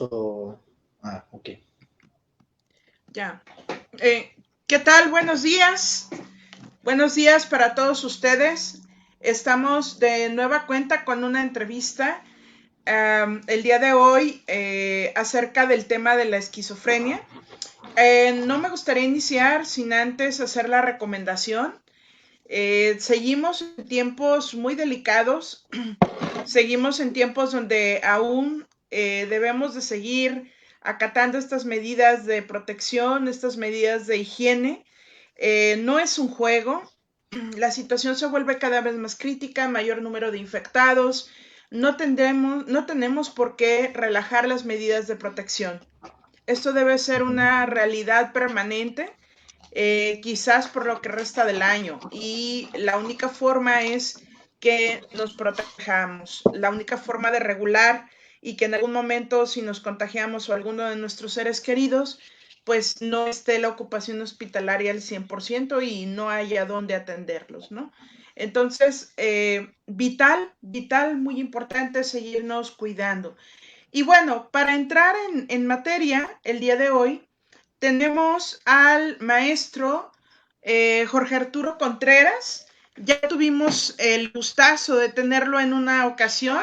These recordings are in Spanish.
o... Ah, ok. Ya. ¿Qué tal? Buenos días. Buenos días para todos ustedes. Estamos de nueva cuenta con una entrevista el día de hoy acerca del tema de la esquizofrenia. No me gustaría iniciar sin antes hacer la recomendación. Seguimos en tiempos muy delicados, seguimos en tiempos donde aún debemos de seguir acatando estas medidas de protección, estas medidas de higiene. No es un juego, la situación se vuelve cada vez más crítica, mayor número de infectados, no tenemos por qué relajar las medidas de protección. Esto debe ser una realidad permanente, quizás por lo que resta del año, y la única forma es que nos protejamos, la única forma de regular y que en algún momento si nos contagiamos o alguno de nuestros seres queridos, pues no esté la ocupación hospitalaria al 100% y no haya dónde atenderlos, ¿no? Entonces, vital, muy importante seguirnos cuidando. Y bueno, para entrar en materia, el día de hoy tenemos al maestro Jorge Arturo Contreras. Ya tuvimos el gustazo de tenerlo en una ocasión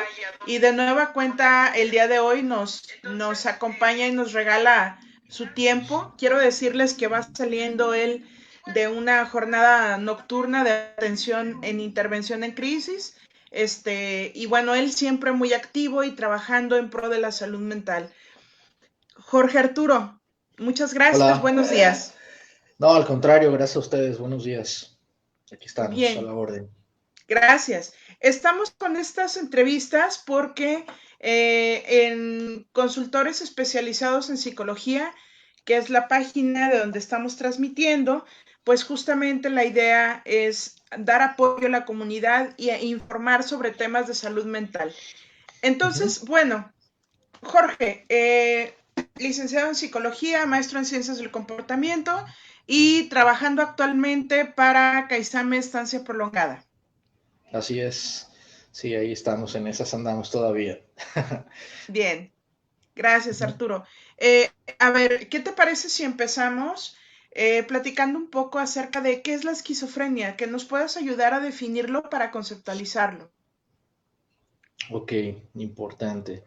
y de nueva cuenta el día de hoy nos acompaña y nos regala su tiempo. Quiero decirles que va saliendo él de una jornada nocturna de atención en intervención en crisis. Y bueno, él siempre muy activo y trabajando en pro de la salud mental. Jorge Arturo, muchas gracias, Hola. buenos días. No, al contrario, gracias a ustedes. Buenos días. Aquí estamos, a Bien, la orden. gracias. Estamos con estas entrevistas porque en Consultores Especializados en Psicología, que es la página de donde estamos transmitiendo, pues justamente la idea es dar apoyo a la comunidad e informar sobre temas de salud mental. Entonces, bueno, Jorge, licenciado en psicología, maestro en ciencias del comportamiento y trabajando actualmente para Caizame Estancia Prolongada. Así es. Sí, ahí estamos, en esas andamos todavía. Bien, gracias Arturo. A ver, ¿qué te parece si empezamos platicando un poco acerca de qué es la esquizofrenia? Que nos puedas ayudar a definirlo para conceptualizarlo. Ok, importante.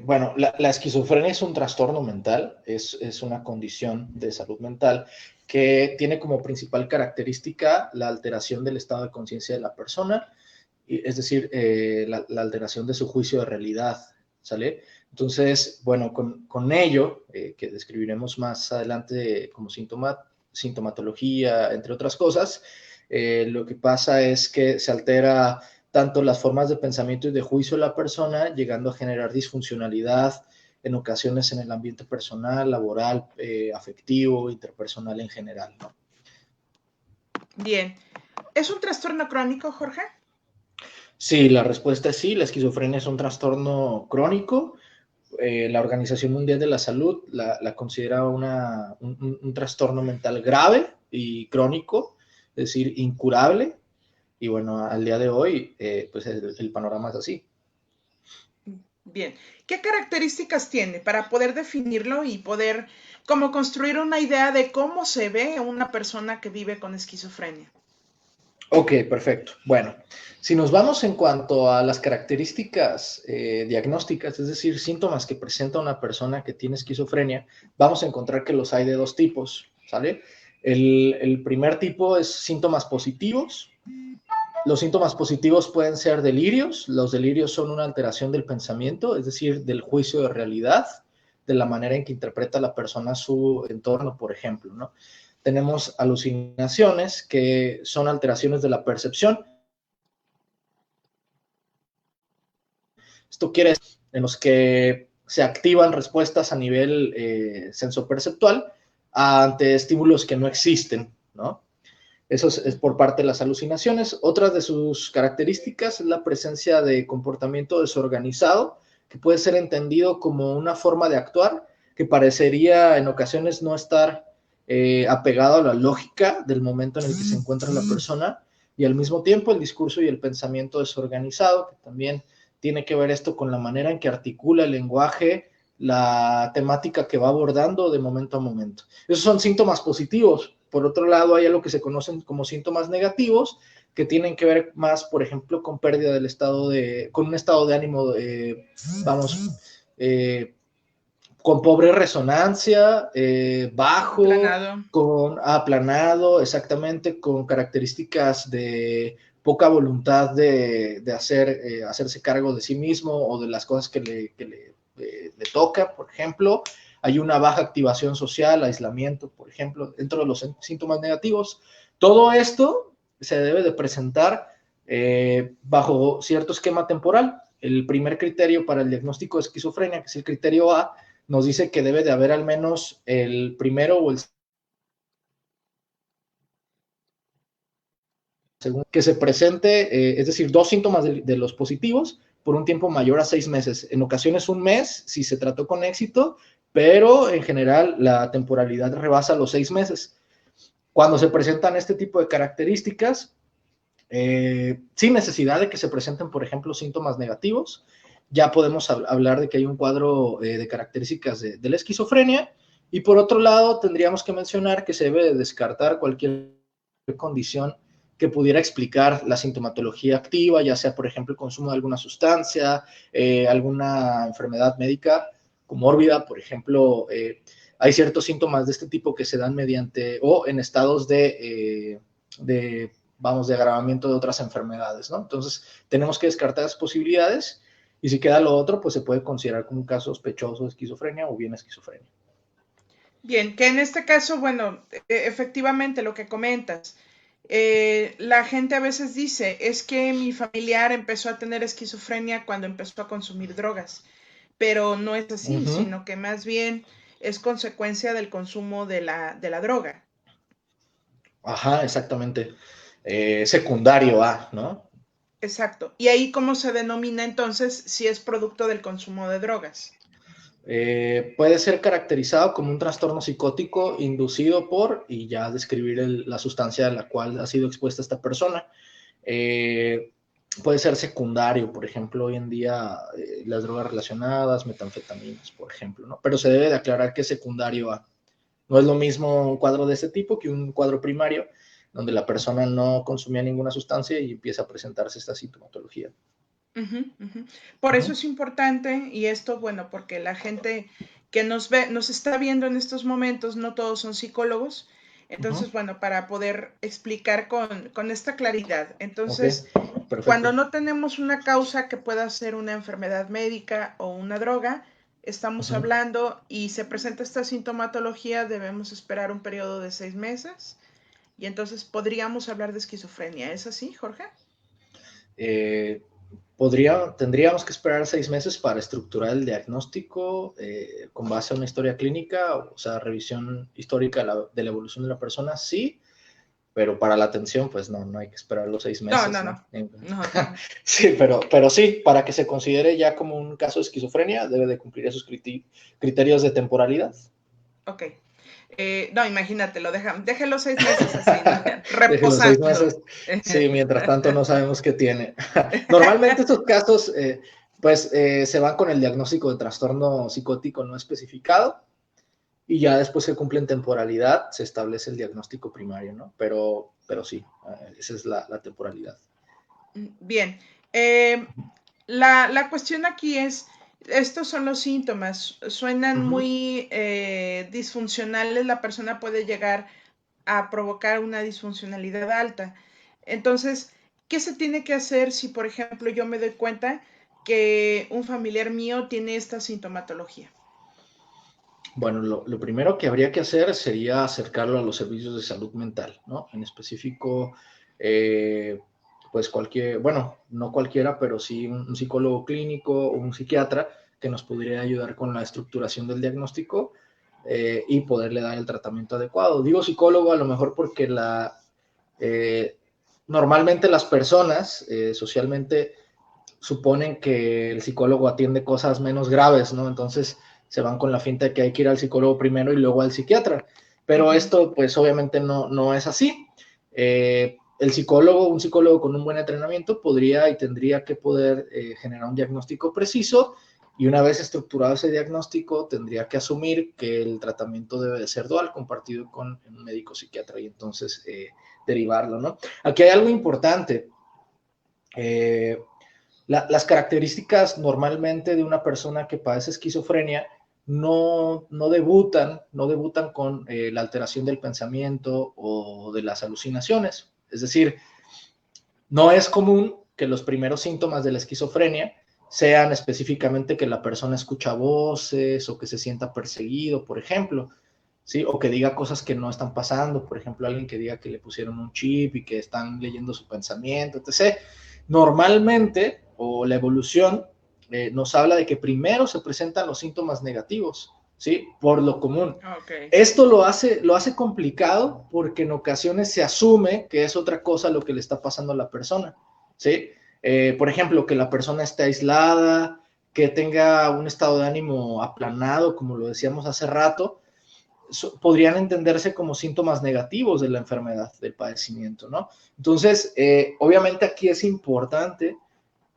Bueno, la esquizofrenia es un trastorno mental, es una condición de salud mental que tiene como principal característica la alteración del estado de conciencia de la persona, es decir, la alteración de su juicio de realidad, ¿sale? Entonces, bueno, con ello, que describiremos más adelante como sintomatología, entre otras cosas, lo que pasa es que se altera tanto las formas de pensamiento y de juicio de la persona, llegando a generar disfuncionalidad en ocasiones en el ambiente personal, laboral, afectivo, interpersonal en general, ¿no? Bien, ¿es un trastorno crónico, Jorge? Sí, la respuesta es sí, la esquizofrenia es un trastorno crónico. La Organización Mundial de la Salud la considera un trastorno mental grave y crónico, es decir, incurable. Y bueno, al día de hoy, pues el panorama es así. Bien, ¿qué características tiene para poder definirlo y poder como construir una idea de cómo se ve una persona que vive con esquizofrenia? Ok, perfecto. Bueno, si nos vamos en cuanto a las características diagnósticas, es decir, síntomas que presenta una persona que tiene esquizofrenia, vamos a encontrar que los hay de dos tipos, ¿sale? El primer tipo es síntomas positivos. Los síntomas positivos pueden ser delirios. Los delirios son una alteración del pensamiento, es decir, del juicio de realidad, de la manera en que interpreta la persona su entorno, por ejemplo, ¿no? Tenemos alucinaciones, que son alteraciones de la percepción. Esto quiere decir en los que se activan respuestas a nivel sensoperceptual ante estímulos que no existen, ¿no? Eso es por parte de las alucinaciones. Otra de sus características es la presencia de comportamiento desorganizado, que puede ser entendido como una forma de actuar que parecería en ocasiones no estar apegado a la lógica del momento en el que se encuentra la persona, y al mismo tiempo el discurso y el pensamiento desorganizado, que también tiene que ver esto con la manera en que articula el lenguaje la temática que va abordando de momento a momento. Esos son síntomas positivos. Por otro lado, hay algo que se conocen como síntomas negativos, que tienen que ver más, por ejemplo, con pérdida del con un estado de ánimo, vamos, con pobre resonancia, bajo, Aplanado. con aplanado, exactamente, con características de poca voluntad de hacerse cargo de sí mismo o de las cosas que le toca, por ejemplo. Hay una baja activación social, aislamiento, por ejemplo, dentro de los síntomas negativos. Todo esto se debe de presentar bajo cierto esquema temporal. El primer criterio para el diagnóstico de esquizofrenia, que es el criterio A, nos dice que debe de haber al menos el primero o el segundo que se presente, es decir, 2 síntomas de los positivos por un tiempo mayor a 6 meses. En ocasiones 1 mes, si se trató con éxito, pero en general la temporalidad rebasa los 6 meses. Cuando se presentan este tipo de características, sin necesidad de que se presenten, por ejemplo, síntomas negativos, ya podemos hablar de que hay un cuadro de características de la esquizofrenia. Y por otro lado, tendríamos que mencionar que se debe descartar cualquier condición que pudiera explicar la sintomatología activa, ya sea, por ejemplo, el consumo de alguna sustancia, alguna enfermedad médica comórbida, por ejemplo, hay ciertos síntomas de este tipo que se dan mediante o en estados de agravamiento de otras enfermedades, ¿no? Entonces, tenemos que descartar esas posibilidades y si queda lo otro, pues se puede considerar como un caso sospechoso de esquizofrenia o bien esquizofrenia. Bien, que en este caso, bueno, efectivamente lo que comentas, la gente a veces dice, es que mi familiar empezó a tener esquizofrenia cuando empezó a consumir drogas, pero no es así, sino que más bien es consecuencia del consumo de la droga. Ajá, exactamente. Secundario A, ¿no? Exacto. ¿Y ahí cómo se denomina entonces si es producto del consumo de drogas? Puede ser caracterizado como un trastorno psicótico inducido por, y ya describir la sustancia a la cual ha sido expuesta esta persona. Puede ser secundario, por ejemplo, hoy en día las drogas relacionadas, metanfetaminas, por ejemplo, ¿no? Pero se debe de aclarar que es secundario A. No es lo mismo un cuadro de este tipo que un cuadro primario, donde la persona no consumía ninguna sustancia y empieza a presentarse esta sintomatología. Uh-huh, uh-huh. Por eso es importante, y esto, bueno, porque la gente que nos ve, nos está viendo en estos momentos, no todos son psicólogos, entonces, bueno, para poder explicar con esta claridad. Ok, Entonces, perfecto. cuando no tenemos una causa que pueda ser una enfermedad médica o una droga, estamos hablando y se presenta esta sintomatología, debemos esperar un periodo de 6 meses y entonces podríamos hablar de esquizofrenia. ¿Es así, Jorge? Tendríamos que esperar 6 meses para estructurar el diagnóstico con base a una historia clínica, o sea, revisión histórica de la evolución de la persona, sí, pero para la atención, pues no hay que esperar los 6 No, meses, no, ¿no? no. No, no. Sí, pero sí, para que se considere ya como un caso de esquizofrenia, debe de cumplir esos criterios de temporalidad. Ok. No, imagínate, déjelo 6 meses así, ¿no? Deje los 6 Reposando. meses, sí, mientras tanto no sabemos qué tiene. Normalmente estos casos, pues, se van con el diagnóstico de trastorno psicótico no especificado y ya después que cumplen temporalidad se establece el diagnóstico primario, ¿no? Pero sí, esa es la temporalidad. Bien. La cuestión aquí es, estos son los síntomas, suenan muy disfuncionales, la persona puede llegar a provocar una disfuncionalidad alta. Entonces, ¿qué se tiene que hacer si, por ejemplo, yo me doy cuenta que un familiar mío tiene esta sintomatología? Bueno, lo primero que habría que hacer sería acercarlo a los servicios de salud mental, ¿no? En específico, pues bueno, no cualquiera, pero sí un psicólogo clínico o un psiquiatra que nos podría ayudar con la estructuración del diagnóstico y poderle dar el tratamiento adecuado. Digo psicólogo a lo mejor porque eh, normalmente las personas socialmente suponen que el psicólogo atiende cosas menos graves, ¿no? Entonces se van con la finta de que hay que ir al psicólogo primero y luego al psiquiatra. Pero esto, pues obviamente no es así. Un psicólogo con un buen entrenamiento podría y tendría que poder generar un diagnóstico preciso Y una vez estructurado ese diagnóstico, tendría que asumir que el tratamiento debe de ser dual, compartido con un médico psiquiatra, y entonces derivarlo, ¿no? Aquí hay algo importante. Las características normalmente de una persona que padece esquizofrenia no debutan con la alteración del pensamiento o de las alucinaciones. Es decir, no es común que los primeros síntomas de la esquizofrenia sean específicamente que la persona escucha voces o que se sienta perseguido, por ejemplo, ¿sí? O que diga cosas que no están pasando, por ejemplo, alguien que diga que le pusieron un chip y que están leyendo su pensamiento, etc. Normalmente, o la evolución nos habla de que primero se presentan los síntomas negativos, ¿sí? Por lo común. Okay. Esto lo hace complicado porque en ocasiones se asume que es otra cosa lo que le está pasando a la persona, ¿sí? Por ejemplo, que la persona esté aislada, que tenga un estado de ánimo aplanado, como lo decíamos hace rato, podrían entenderse como síntomas negativos de la enfermedad, del padecimiento, ¿no? Entonces, obviamente aquí es importante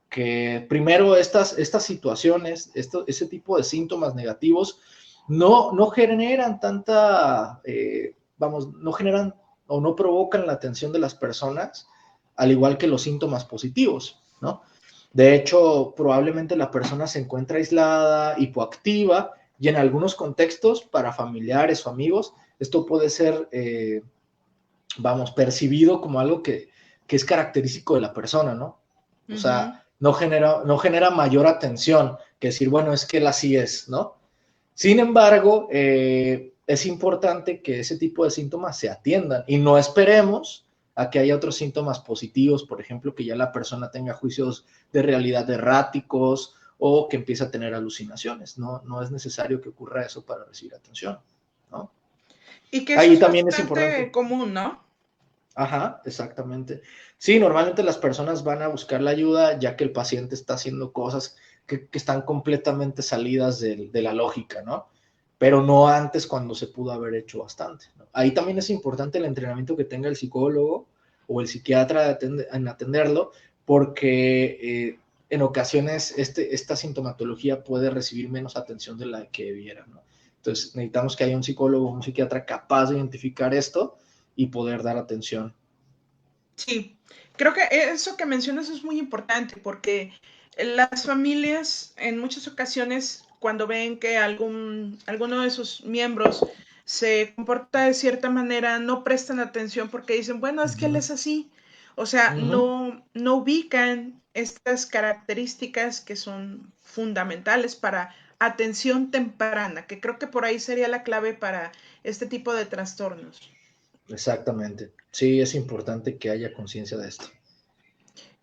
que primero estas situaciones, ese tipo de síntomas negativos no generan tanta, no generan o no provocan la atención de las personas, al igual que los síntomas positivos, ¿no? De hecho, probablemente la persona se encuentra aislada, hipoactiva, y en algunos contextos, para familiares o amigos, esto puede ser, percibido como algo que es característico de la persona, ¿no? O sea, no genera mayor atención que decir, bueno, es que él así es, ¿no? Sin embargo, es importante que ese tipo de síntomas se atiendan y no esperemos a que haya otros síntomas positivos, por ejemplo, que ya la persona tenga juicios de realidad erráticos o que empiece a tener alucinaciones. No es necesario que ocurra eso para recibir atención, ¿no? Y que eso Ahí es también es importante. bastante común, ¿no? Ajá, exactamente. Sí, normalmente las personas van a buscar la ayuda ya que el paciente está haciendo cosas que están completamente salidas de la lógica, ¿no? Pero no antes cuando se pudo haber hecho bastante, ¿no? Ahí también es importante el entrenamiento que tenga el psicólogo o el psiquiatra en atenderlo, porque en ocasiones esta sintomatología puede recibir menos atención de la que debiera, ¿no? Entonces necesitamos que haya un psicólogo o un psiquiatra capaz de identificar esto y poder dar atención. Sí, creo que eso que mencionas es muy importante porque las familias en muchas ocasiones cuando ven que alguno de sus miembros se comporta de cierta manera, no prestan atención porque dicen, bueno, es que él es así. O sea, no ubican estas características que son fundamentales para atención temprana, que creo que por ahí sería la clave para este tipo de trastornos. Exactamente. Sí, es importante que haya conciencia de esto.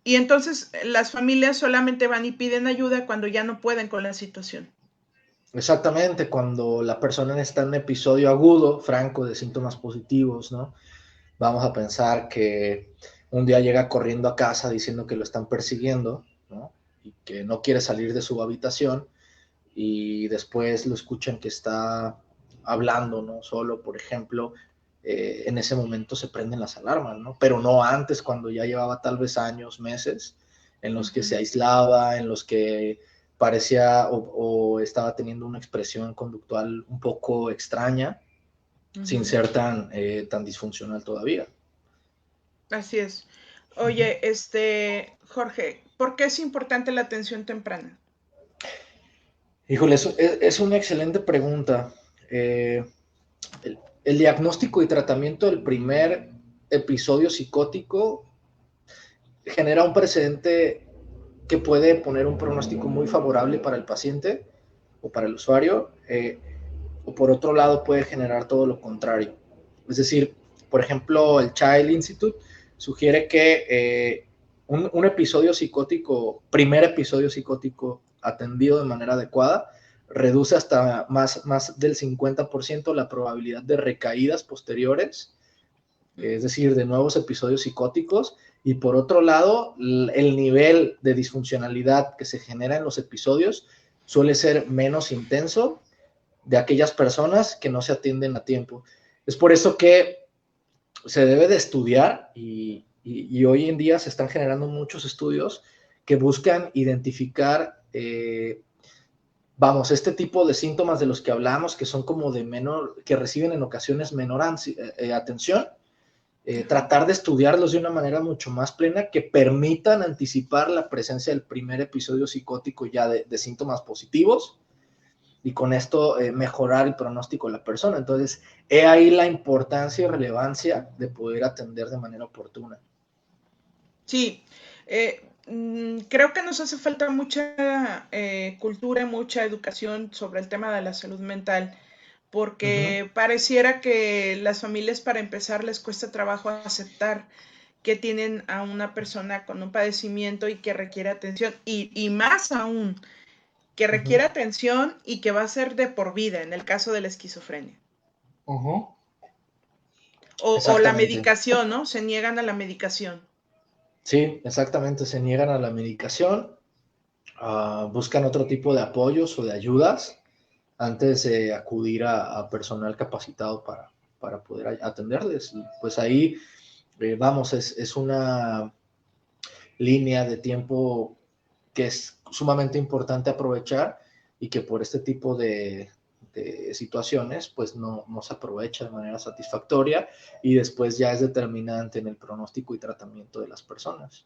Y entonces las familias solamente van y piden ayuda cuando ya no pueden con la situación. Exactamente, cuando la persona está en un episodio agudo, franco, de síntomas positivos, ¿no? Vamos a pensar que un día llega corriendo a casa diciendo que lo están persiguiendo, ¿no? Y que no quiere salir de su habitación, y después lo escuchan que está hablando, ¿no? Solo, por ejemplo, en ese momento se prenden las alarmas, ¿no? Pero no antes, cuando ya llevaba tal vez años, meses, en los que se aislaba, en los que parecía o estaba teniendo una expresión conductual un poco extraña, sin ser tan disfuncional todavía. Así es. Oye, Jorge, ¿por qué es importante la atención temprana? Híjole, es una excelente pregunta. El diagnóstico y tratamiento del primer episodio psicótico genera un precedente que puede poner un pronóstico muy favorable para el paciente o para el usuario, o por otro lado puede generar todo lo contrario. Es decir, por ejemplo, el Child Institute sugiere que un episodio psicótico, primer episodio psicótico atendido de manera adecuada, reduce hasta más del 50% la probabilidad de recaídas posteriores, es decir, de nuevos episodios psicóticos, y por otro lado, el nivel de disfuncionalidad que se genera en los episodios suele ser menos intenso de aquellas personas que no se atienden a tiempo. Es por eso que se debe de estudiar y hoy en día se están generando muchos estudios que buscan identificar vamos, este tipo de síntomas de los que hablamos, que son como de menor, que reciben en ocasiones menor atención, tratar de estudiarlos de una manera mucho más plena que permitan anticipar la presencia del primer episodio psicótico ya de síntomas positivos y con esto mejorar el pronóstico de la persona. Entonces, he ahí la importancia y relevancia de poder atender de manera oportuna. Sí, creo que nos hace falta mucha cultura, mucha educación sobre el tema de la salud mental, porque pareciera que las familias, para empezar, les cuesta trabajo aceptar que tienen a una persona con un padecimiento y que requiere atención, y más aún, que requiere atención y que va a ser de por vida en el caso de la esquizofrenia. O la medicación, ¿no? Se niegan a la medicación. Sí, exactamente, se niegan a la medicación, buscan otro tipo de apoyos o de ayudas antes de acudir a personal capacitado para poder atenderles. Y pues ahí, vamos, es una línea de tiempo que es sumamente importante aprovechar y que por este tipo de situaciones pues no se aprovecha de manera satisfactoria y después ya es determinante en el pronóstico y tratamiento de las personas.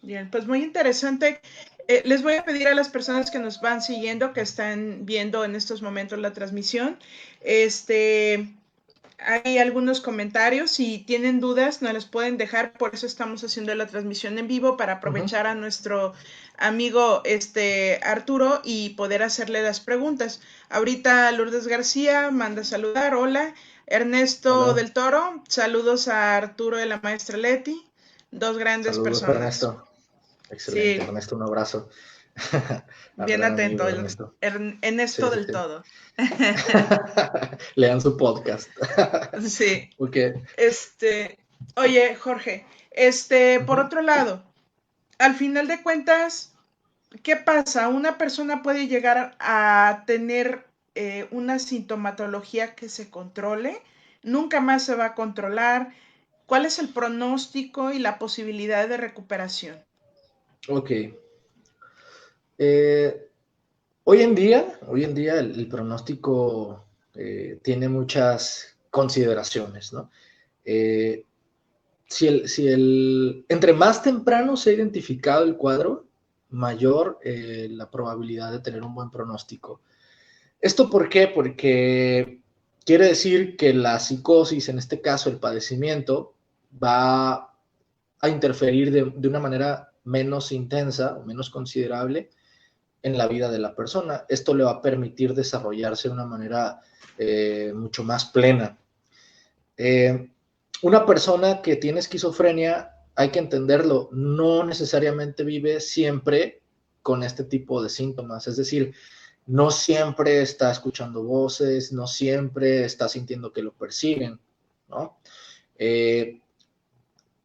Bien, pues muy interesante. Les voy a pedir a las personas que nos van siguiendo, que están viendo en estos momentos la transmisión, hay algunos comentarios. Si tienen dudas, nos las pueden dejar. Por eso estamos haciendo la transmisión en vivo, para aprovechar a nuestro amigo Arturo y poder hacerle las preguntas. Ahorita Lourdes García manda saludar. Hola. Ernesto Hola. del Toro, saludos a Arturo de la maestra Leti. Dos grandes Saludos, personas. Ernesto. Excelente, Sí. Ernesto, un abrazo. Bien Gran atento, amigo, Ernesto. Ernesto del Todo. Lean su podcast. Sí. Okay. Oye, Jorge, por otro lado, al final de cuentas, ¿qué pasa? Una persona puede llegar a tener una sintomatología que se controle, nunca más se va a controlar. ¿Cuál es el pronóstico y la posibilidad de recuperación? Ok. Hoy en día el pronóstico tiene muchas consideraciones, ¿no? Entre más temprano se ha identificado el cuadro, mayor la probabilidad de tener un buen pronóstico. ¿Esto por qué? Porque quiere decir que la psicosis, en este caso el padecimiento, va a interferir de una manera menos intensa o menos considerable en la vida de la persona. Esto le va a permitir desarrollarse de una manera mucho más plena. Una persona que tiene esquizofrenia, hay que entenderlo, no necesariamente vive siempre con este tipo de síntomas. Es decir, no siempre está escuchando voces, no siempre está sintiendo que lo persiguen, ¿no?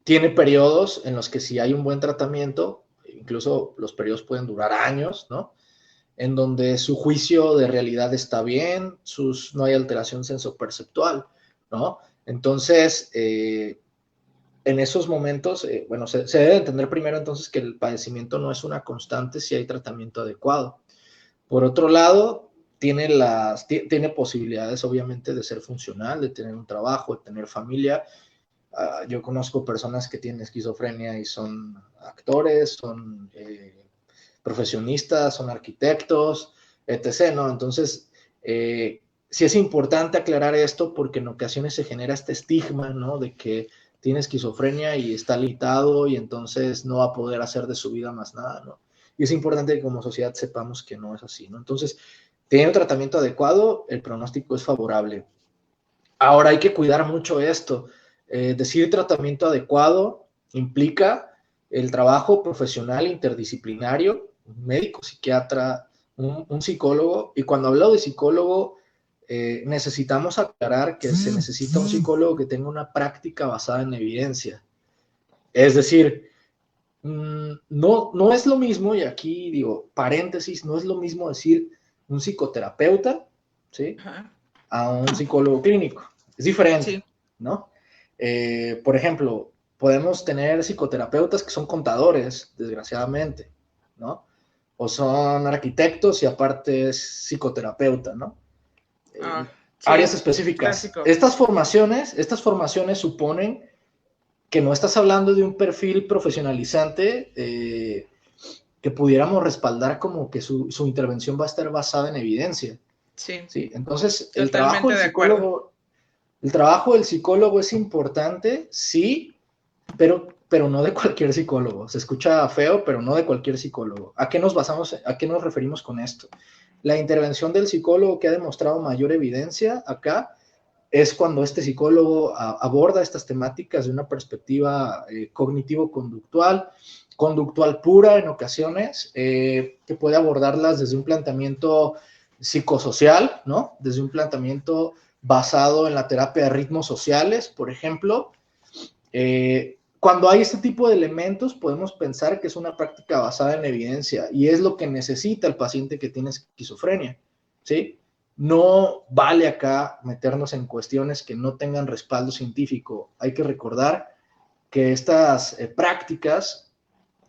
Tiene periodos en los que si hay un buen tratamiento, incluso los periodos pueden durar años, ¿no? En donde su juicio de realidad está bien, no hay alteración sensoperceptual, ¿no? Entonces, en esos momentos, bueno, se debe entender primero entonces que el padecimiento no es una constante si hay tratamiento adecuado. Por otro lado, tiene posibilidades obviamente de ser funcional, de tener un trabajo, de tener familia. Yo conozco personas que tienen esquizofrenia y son actores, son profesionistas, son arquitectos, etc., ¿no? Entonces, sí es importante aclarar esto porque en ocasiones se genera este estigma, ¿no? De que tiene esquizofrenia y está limitado y entonces no va a poder hacer de su vida más nada, ¿no? Y es importante que como sociedad sepamos que no es así, ¿no? Entonces, teniendo un tratamiento adecuado, el pronóstico es favorable. Ahora hay que cuidar mucho esto. Decir tratamiento adecuado implica el trabajo profesional interdisciplinario, un médico, psiquiatra, un psicólogo. Y cuando hablo de psicólogo, necesitamos aclarar que se necesita un psicólogo que tenga una práctica basada en evidencia. Es decir, no es lo mismo, y aquí digo, paréntesis, no es lo mismo decir un psicoterapeuta, ¿sí? A un psicólogo clínico. Es diferente, Sí. ¿no? Por ejemplo, podemos tener psicoterapeutas que son contadores, desgraciadamente, ¿no? o son arquitectos y aparte es psicoterapeuta, ¿no? Ah, Áreas sí, específicas. clásico. Estas formaciones suponen que no estás hablando de un perfil profesionalizante que pudiéramos respaldar como que su intervención va a estar basada en evidencia. Sí, ¿Sí? Entonces, totalmente de acuerdo. el trabajo del psicólogo es importante, sí, pero no de cualquier psicólogo. Se escucha feo, pero no de cualquier psicólogo. ¿A qué nos basamos, a qué nos referimos con esto? La intervención del psicólogo que ha demostrado mayor evidencia acá es cuando este psicólogo aborda estas temáticas de una perspectiva cognitivo-conductual, conductual pura en ocasiones, que puede abordarlas desde un planteamiento psicosocial, ¿no? Desde un planteamiento basado en la terapia de ritmos sociales, por ejemplo. Cuando hay este tipo de elementos, podemos pensar que es una práctica basada en evidencia y es lo que necesita el paciente que tiene esquizofrenia, ¿sí? No vale acá meternos en cuestiones que no tengan respaldo científico. Hay que recordar que estas prácticas,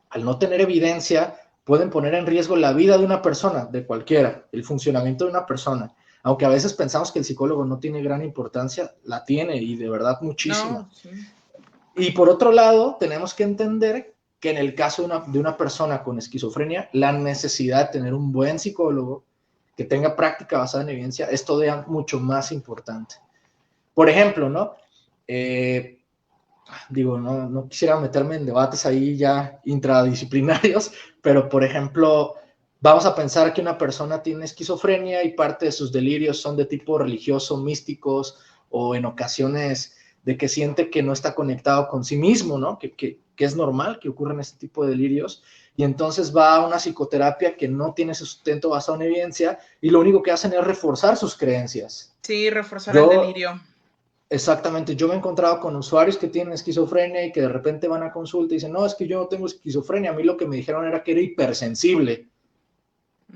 al no tener evidencia, pueden poner en riesgo la vida de una persona, de cualquiera, el funcionamiento de una persona. Aunque a veces pensamos que el psicólogo no tiene gran importancia, la tiene y de verdad muchísima. No, sí. Y por otro lado, tenemos que entender que en el caso de una persona con esquizofrenia, la necesidad de tener un buen psicólogo que tenga práctica basada en evidencia es todavía mucho más importante. Por ejemplo, ¿no? Digo, no quisiera meterme en debates ahí ya intradisciplinarios, pero por ejemplo, vamos a pensar que una persona tiene esquizofrenia y parte de sus delirios son de tipo religioso, místicos, o en ocasiones de que siente que no está conectado con sí mismo, ¿no? Que es normal que ocurran este tipo de delirios, y entonces va a una psicoterapia que no tiene sustento basado en evidencia, y lo único que hacen es reforzar sus creencias. Sí, reforzar el Yo, delirio. Exactamente, yo me he encontrado con usuarios que tienen esquizofrenia y que de repente van a consulta y dicen, no, es que yo no tengo esquizofrenia, a mí lo que me dijeron era que era hipersensible.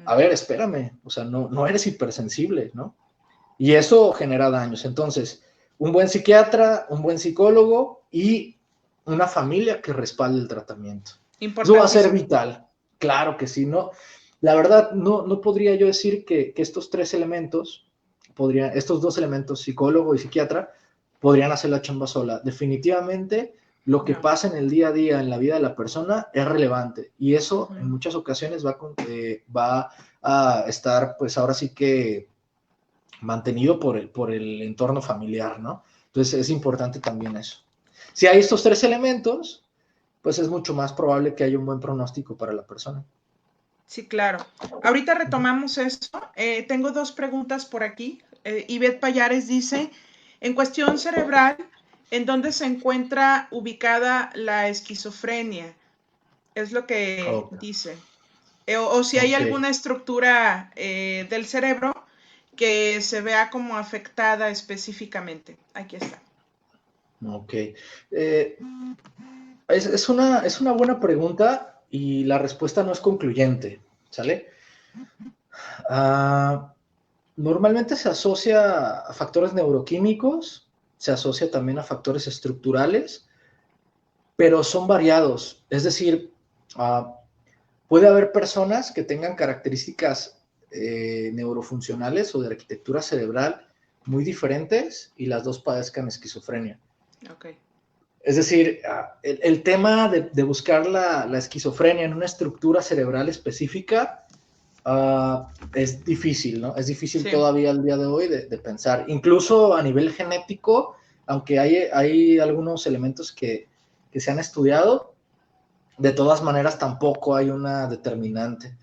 A ver, espérame, o sea, no eres hipersensible, ¿no? Y eso genera daños. Entonces, un buen psiquiatra, un buen psicólogo y una familia que respalde el tratamiento. Eso va a ser Importantísimo. vital, claro que sí, ¿no? La verdad, no podría yo decir que estos tres elementos, estos dos elementos, psicólogo y psiquiatra, podrían hacer la chamba sola. Definitivamente, lo que No. pasa en el día a día, en la vida de la persona, es relevante. Y eso, en Ujú. muchas ocasiones, va a estar, pues ahora sí que mantenido por el entorno familiar, ¿no? Entonces es importante también eso. Si hay estos tres elementos, pues es mucho más probable que haya un buen pronóstico para la persona. Sí, claro. Ahorita retomamos esto. Tengo dos preguntas por aquí. Ivette Payares dice, en cuestión cerebral, ¿en dónde se encuentra ubicada la esquizofrenia? Es lo que Ok, dice. O si hay ok, alguna estructura del cerebro que se vea como afectada específicamente. Aquí está. ok. Es una buena pregunta y la respuesta no es concluyente, ¿sale? Ah, normalmente se asocia a factores neuroquímicos, se asocia también a factores estructurales, pero son variados. Es decir, puede haber personas que tengan características neurofuncionales o de arquitectura cerebral muy diferentes y las dos padezcan esquizofrenia. Ok. Es decir, el tema de buscar la esquizofrenia en una estructura cerebral específica es difícil, ¿no? Es difícil Sí. todavía al día de hoy de pensar. Incluso a nivel genético, aunque hay algunos elementos que se han estudiado, de todas maneras tampoco hay una determinante.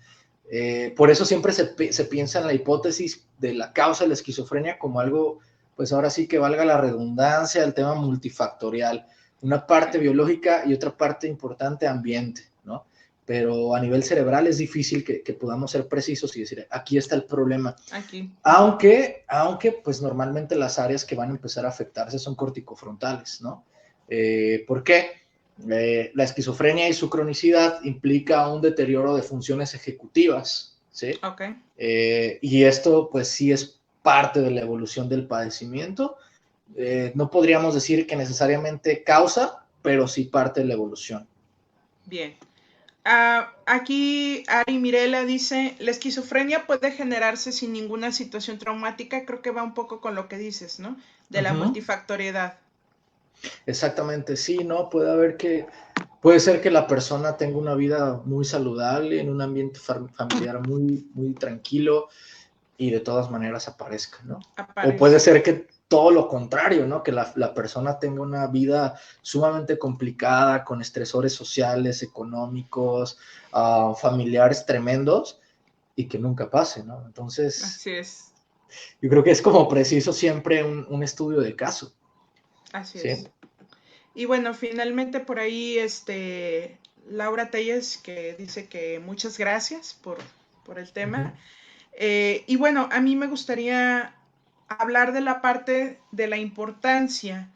Por eso siempre se piensa en la hipótesis de la causa de la esquizofrenia como algo, pues ahora sí que valga la redundancia, el tema multifactorial, una parte biológica y otra parte importante ambiente, ¿no? Pero a nivel cerebral es difícil que podamos ser precisos y decir, aquí está el problema. Aquí. Aunque, pues normalmente las áreas que van a empezar a afectarse son corticofrontales, ¿no? ¿Por qué? La esquizofrenia y su cronicidad implica un deterioro de funciones ejecutivas, ¿sí? Ok. Y esto, pues sí es parte de la evolución del padecimiento. No podríamos decir que necesariamente causa, pero sí parte de la evolución. Bien. Aquí Ari Mirela dice, la esquizofrenia puede generarse sin ninguna situación traumática. Creo que va un poco con lo que dices, ¿no? De la Ujú. multifactoriedad. Exactamente, sí, ¿no? Puede ser que la persona tenga una vida muy saludable, en un ambiente familiar muy tranquilo y de todas maneras aparezca, ¿no? O puede Aparezca. ser que todo lo contrario, ¿no? Que la persona tenga una vida sumamente complicada, con estresores sociales, económicos, familiares tremendos y que nunca pase, ¿no? Entonces, Así es. yo creo que es como preciso siempre un estudio de caso, Así ¿sí? es. Y bueno, finalmente por ahí, Laura Telles, que dice que muchas gracias por el tema. Ujú, Y bueno, a mí me gustaría hablar de la parte de la importancia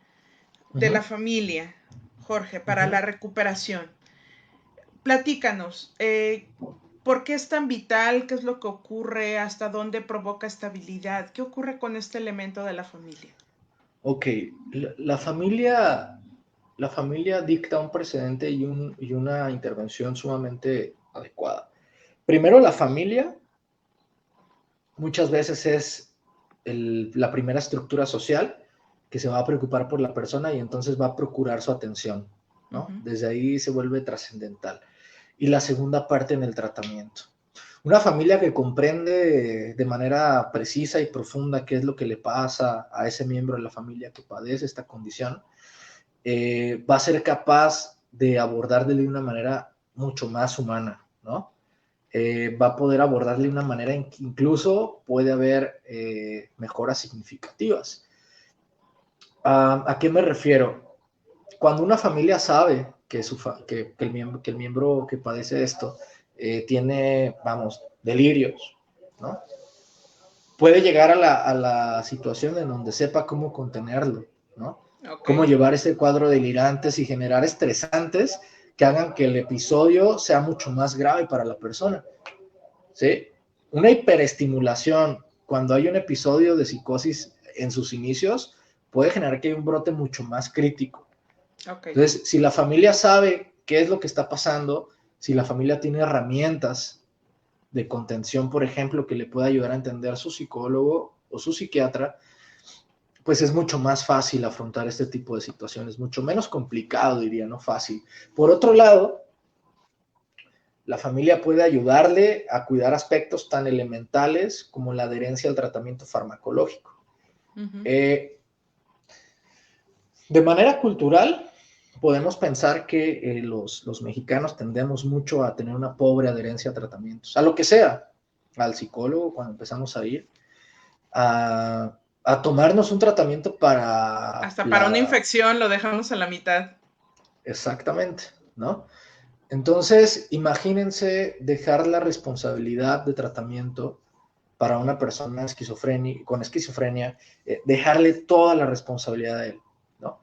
de la ujú, familia, Jorge, para ujú. la recuperación. Platícanos, ¿por qué es tan vital? ¿Qué es lo que ocurre? ¿Hasta dónde provoca estabilidad? ¿Qué ocurre con este elemento de la familia? Ok, la familia dicta un precedente y una intervención sumamente adecuada. Primero, la familia muchas veces es la primera estructura social que se va a preocupar por la persona y entonces va a procurar su atención, ¿no? Ujú. Desde ahí se vuelve trascendental. Y la segunda parte en el tratamiento. Una familia que comprende de manera precisa y profunda qué es lo que le pasa a ese miembro de la familia que padece esta condición, va a ser capaz de abordarle de una manera mucho más humana, ¿no? Va a poder abordarle de una manera en que incluso puede haber mejoras significativas. ¿A qué me refiero? Cuando una familia sabe que el miembro que padece esto tiene, vamos, delirios, ¿no? Puede llegar a la situación en donde sepa cómo contenerlo, ¿no? Ok, Cómo llevar ese cuadro delirantes y generar estresantes que hagan que el episodio sea mucho más grave para la persona, ¿sí? Una hiperestimulación cuando hay un episodio de psicosis en sus inicios puede generar que haya un brote mucho más crítico. ok. Entonces, si la familia sabe qué es lo que está pasando, si la familia tiene herramientas de contención, por ejemplo, que le pueda ayudar a entender su psicólogo o su psiquiatra, pues es mucho más fácil afrontar este tipo de situaciones, mucho menos complicado, diría, no fácil. Por otro lado, la familia puede ayudarle a cuidar aspectos tan elementales como la adherencia al tratamiento farmacológico. Ujú. Eh, de manera cultural, podemos pensar que los mexicanos tendemos mucho a tener una pobre adherencia a tratamientos, a lo que sea, al psicólogo cuando empezamos a ir, a tomarnos un tratamiento para Hasta para una la... infección lo dejamos a la mitad. Exactamente, ¿no? Entonces, imagínense dejar la responsabilidad de tratamiento para una persona con esquizofrenia, dejarle toda la responsabilidad a él, ¿no?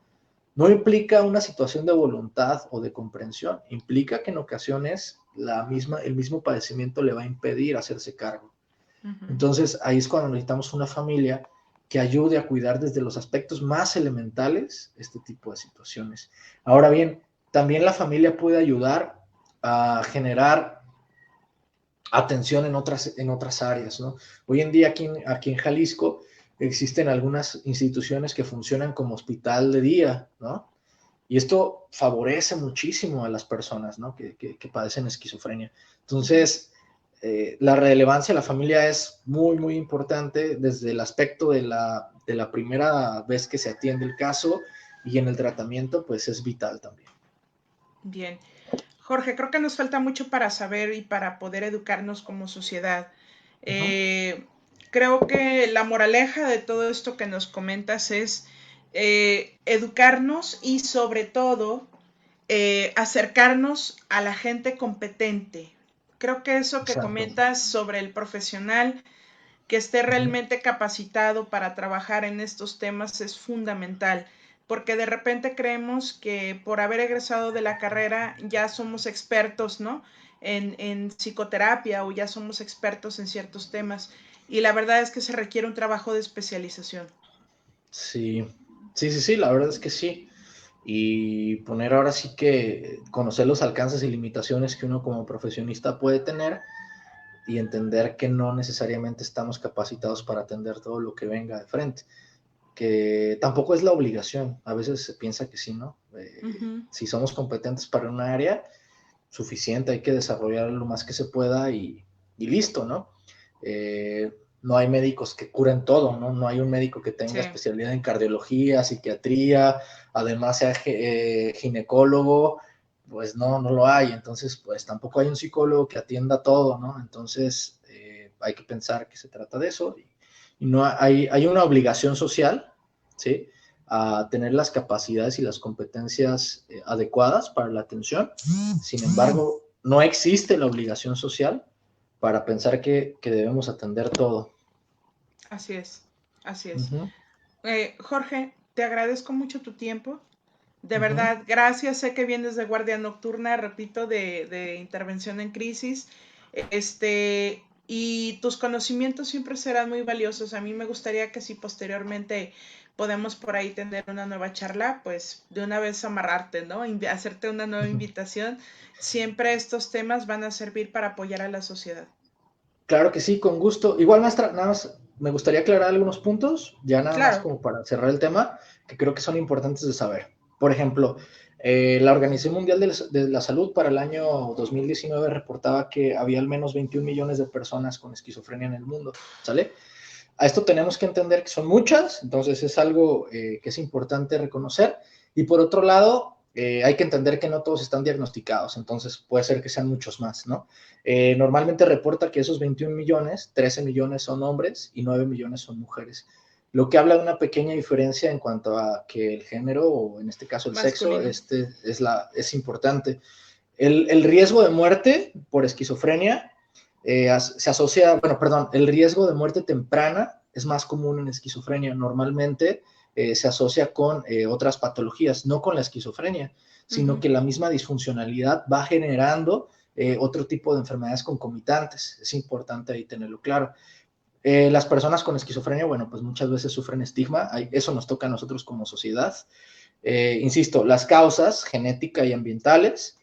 No implica una situación de voluntad o de comprensión, implica que en ocasiones el mismo padecimiento le va a impedir hacerse cargo. Ujú. Entonces, ahí es cuando necesitamos una familia que ayude a cuidar desde los aspectos más elementales este tipo de situaciones. Ahora bien, también la familia puede ayudar a generar atención en otras áreas, ¿no? Hoy en día aquí en Jalisco existen algunas instituciones que funcionan como hospital de día, ¿no? Y esto favorece muchísimo a las personas, ¿no? Que padecen esquizofrenia. Ujú. Entonces, la relevancia de la familia es muy importante desde el aspecto de la primera vez que se atiende el caso y en el tratamiento, pues es vital también. Bien. Jorge, creo que nos falta mucho para saber y para poder educarnos como sociedad. Uh -huh. Creo que la moraleja de todo esto que nos comentas es educarnos y sobre todo acercarnos a la gente competente. Creo que eso que Exacto. comentas sobre el profesional que esté Uh -huh. realmente capacitado para trabajar en estos temas es fundamental, porque de repente creemos que por haber egresado de la carrera ya somos expertos, ¿no? En psicoterapia o ya somos expertos en ciertos temas. Y la verdad es que se requiere un trabajo de especialización. Sí, sí, la verdad es que sí. y poner ahora sí que conocer los alcances y limitaciones que uno como profesionista puede tener y entender que no necesariamente estamos capacitados para atender todo lo que venga de frente, que tampoco es la obligación, a veces se piensa que sí, ¿no? Si somos competentes para una área, suficiente, hay que desarrollar lo más que se pueda y listo, ¿no? No hay médicos que curen todo, ¿no? No hay un médico que tenga Sí. especialidad en cardiología, psiquiatría, además sea ginecólogo, pues no lo hay. Entonces, pues tampoco hay un psicólogo que atienda todo, ¿no? Entonces, hay que pensar que se trata de eso y no hay una obligación social, ¿sí? A tener las capacidades y las competencias adecuadas para la atención. Sin embargo, no existe la obligación social para pensar que debemos atender todo. Así es, así es. Uh-huh. Jorge, te agradezco mucho tu tiempo. De Uh-huh. verdad, gracias. Sé que vienes de guardia nocturna, repito, de intervención en crisis. Y tus conocimientos siempre serán muy valiosos. A mí me gustaría que si posteriormente podemos por ahí tener una nueva charla, pues de una vez amarrarte, ¿no? Hacerte una nueva Uh-huh. invitación. Siempre estos temas van a servir para apoyar a la sociedad. Claro que sí, con gusto. Igual, maestra, nada más me gustaría aclarar algunos puntos, ya nada más Claro. como para cerrar el tema, que creo que son importantes de saber. Por ejemplo, la Organización Mundial de la Salud para el año 2019 reportaba que había al menos 21 millones de personas con esquizofrenia en el mundo, ¿sale? A esto tenemos que entender que son muchas, entonces es algo que es importante reconocer. Y por otro lado, hay que entender que no todos están diagnosticados, entonces puede ser que sean muchos más, ¿no? Normalmente reporta que esos 21 millones, 13 millones son hombres y 9 millones son mujeres, lo que habla de una pequeña diferencia en cuanto a que el género, o en este caso el sexo, Masculino. es importante. El riesgo de muerte por esquizofrenia se asocia, bueno, perdón, el riesgo de muerte temprana es más común en esquizofrenia. Normalmente se asocia con otras patologías, no con la esquizofrenia, sino Uh-huh. que la misma disfuncionalidad va generando otro tipo de enfermedades concomitantes. Es importante ahí tenerlo claro. Las personas con esquizofrenia, bueno, pues muchas veces sufren estigma, eso nos toca a nosotros como sociedad. Insisto, las causas genéticas y ambientales.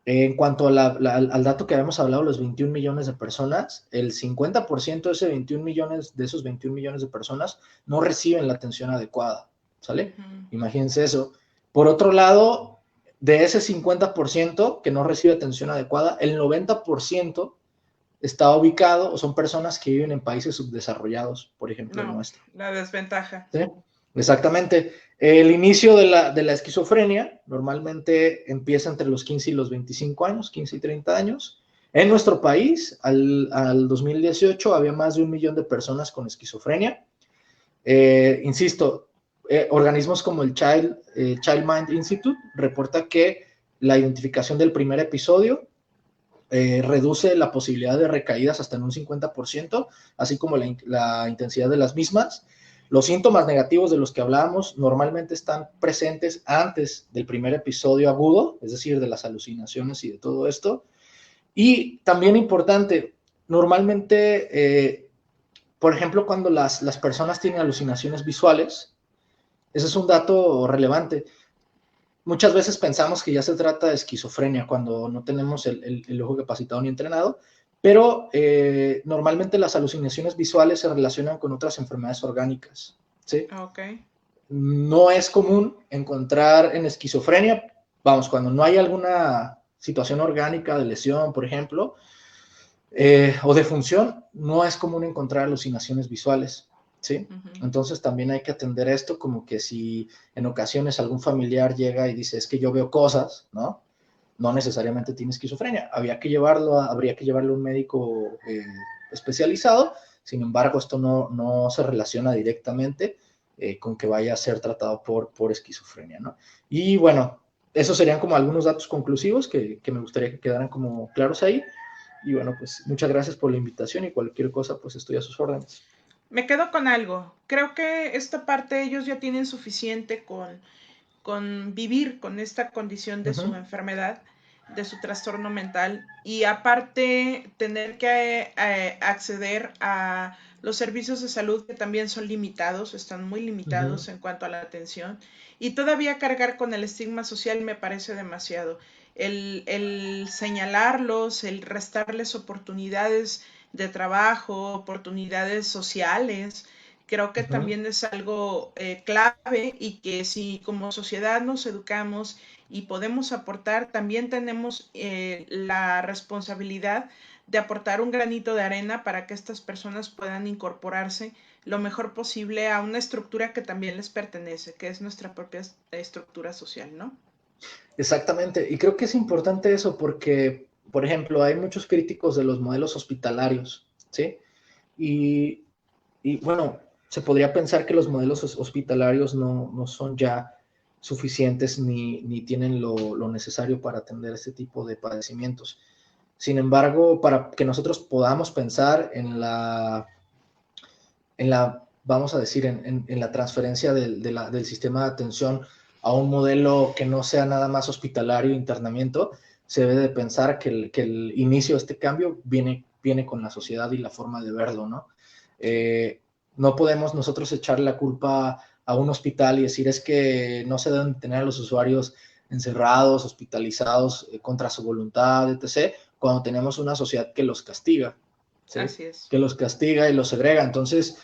En cuanto a al dato que habíamos hablado, los 21 millones de personas, el 50% de esos 21 millones de personas no reciben la atención adecuada, ¿sale? Uh-huh. Imagínense eso. Por otro lado, de ese 50% que no recibe atención adecuada, el 90% está ubicado o son personas que viven en países subdesarrollados, por ejemplo el No, nuestro. la desventaja. ¿Sí? Exactamente. El inicio de la esquizofrenia normalmente empieza entre los 15 y los 25 años, 15 y 30 años. En nuestro país, al 2018, había más de 1 millón de personas con esquizofrenia. Insisto, organismos como el Child Mind Institute reporta que la identificación del primer episodio reduce la posibilidad de recaídas hasta en un 50%, así como la intensidad de las mismas. Los síntomas negativos de los que hablábamos normalmente están presentes antes del primer episodio agudo, es decir, de las alucinaciones y de todo esto. Y también importante, normalmente, por ejemplo, cuando las personas tienen alucinaciones visuales, ese es un dato relevante. Muchas veces pensamos que ya se trata de esquizofrenia cuando no tenemos el ojo capacitado ni entrenado, pero normalmente las alucinaciones visuales se relacionan con otras enfermedades orgánicas, ¿sí? Ok. No es común encontrar en esquizofrenia, vamos, cuando no hay alguna situación orgánica de lesión, por ejemplo, o de función, no es común encontrar alucinaciones visuales, ¿sí? Uh-huh. Entonces también hay que atender esto como que si en ocasiones algún familiar llega y dice, es que yo veo cosas, ¿no? No necesariamente tiene esquizofrenia. Habría que llevarlo a un médico especializado, sin embargo, esto no se relaciona directamente con que vaya a ser tratado por esquizofrenia, ¿no? Y bueno, esos serían como algunos datos conclusivos que me gustaría que quedaran como claros ahí. Y bueno, pues muchas gracias por la invitación y cualquier cosa, pues estoy a sus órdenes. Me quedo con algo. Creo que esta parte ellos ya tienen suficiente con vivir con esta condición de su Uh-huh. enfermedad, de su trastorno mental, y aparte tener que acceder a los servicios de salud que también son limitados, están muy limitados en cuanto a la atención, y todavía cargar con el estigma social me parece demasiado. El señalarlos, el restarles oportunidades de trabajo, oportunidades sociales, creo que también es algo clave, y que si como sociedad nos educamos y podemos aportar, también tenemos la responsabilidad de aportar un granito de arena para que estas personas puedan incorporarse lo mejor posible a una estructura que también les pertenece, que es nuestra propia estructura social, ¿no? Exactamente, y creo que es importante eso porque, por ejemplo, hay muchos críticos de los modelos hospitalarios, ¿sí? Y, y bueno, se podría pensar que los modelos hospitalarios no son ya suficientes ni tienen lo necesario para atender este tipo de padecimientos. Sin embargo, para que nosotros podamos pensar vamos a decir, en la transferencia del sistema de atención a un modelo que no sea nada más hospitalario e internamiento, se debe de pensar que el inicio de este cambio viene con la sociedad y la forma de verlo, ¿no? No podemos nosotros echarle la culpa a un hospital y decir es que no se deben tener a los usuarios encerrados, hospitalizados contra su voluntad, etc., cuando tenemos una sociedad que los castiga, ¿sí? Así es. Que los castiga y los segrega. Entonces,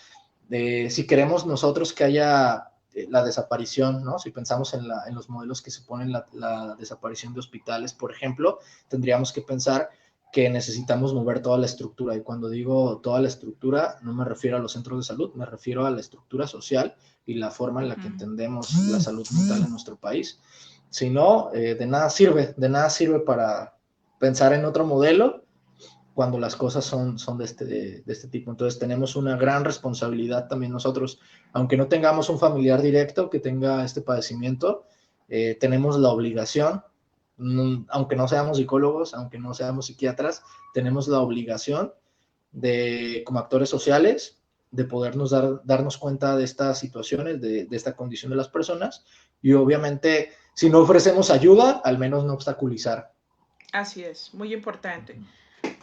si queremos nosotros que haya la desaparición, ¿no? Si pensamos en los modelos que suponen la desaparición de hospitales, por ejemplo, tendríamos que pensar que necesitamos mover toda la estructura. Y cuando digo toda la estructura, no me refiero a los centros de salud, me refiero a la estructura social y la forma en la que entendemos la salud mental en nuestro país. Si no, de nada sirve para pensar en otro modelo cuando las cosas son de este tipo. Entonces tenemos una gran responsabilidad también nosotros, aunque no tengamos un familiar directo que tenga este padecimiento, tenemos la obligación, aunque no seamos psicólogos, aunque no seamos psiquiatras, tenemos la obligación de, como actores sociales, de podernos darnos cuenta de estas situaciones, de esta condición de las personas, y obviamente, si no ofrecemos ayuda, al menos no obstaculizar. Así es, muy importante.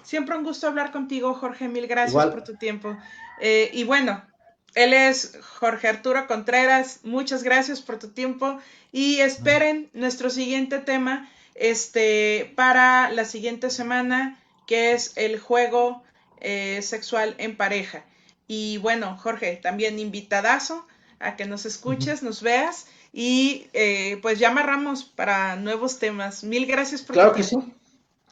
Siempre un gusto hablar contigo, Jorge. Mil gracias Igual. por tu tiempo. Y bueno, él es Jorge Arturo Contreras. Muchas gracias por tu tiempo. Y esperen nuestro siguiente tema para la siguiente semana, que es el juego sexual en pareja. Y bueno, Jorge, también invitadazo a que nos escuches, nos veas. Y pues ya amarramos para nuevos temas. Mil gracias por tu Claro que tiempo. sí.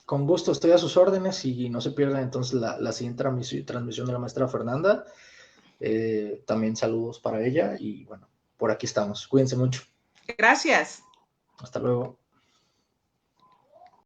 Con gusto, estoy a sus órdenes y no se pierdan entonces la siguiente transmisión de la maestra Fernanda. También saludos para ella y bueno, por aquí estamos. Cuídense mucho. Gracias. Hasta luego.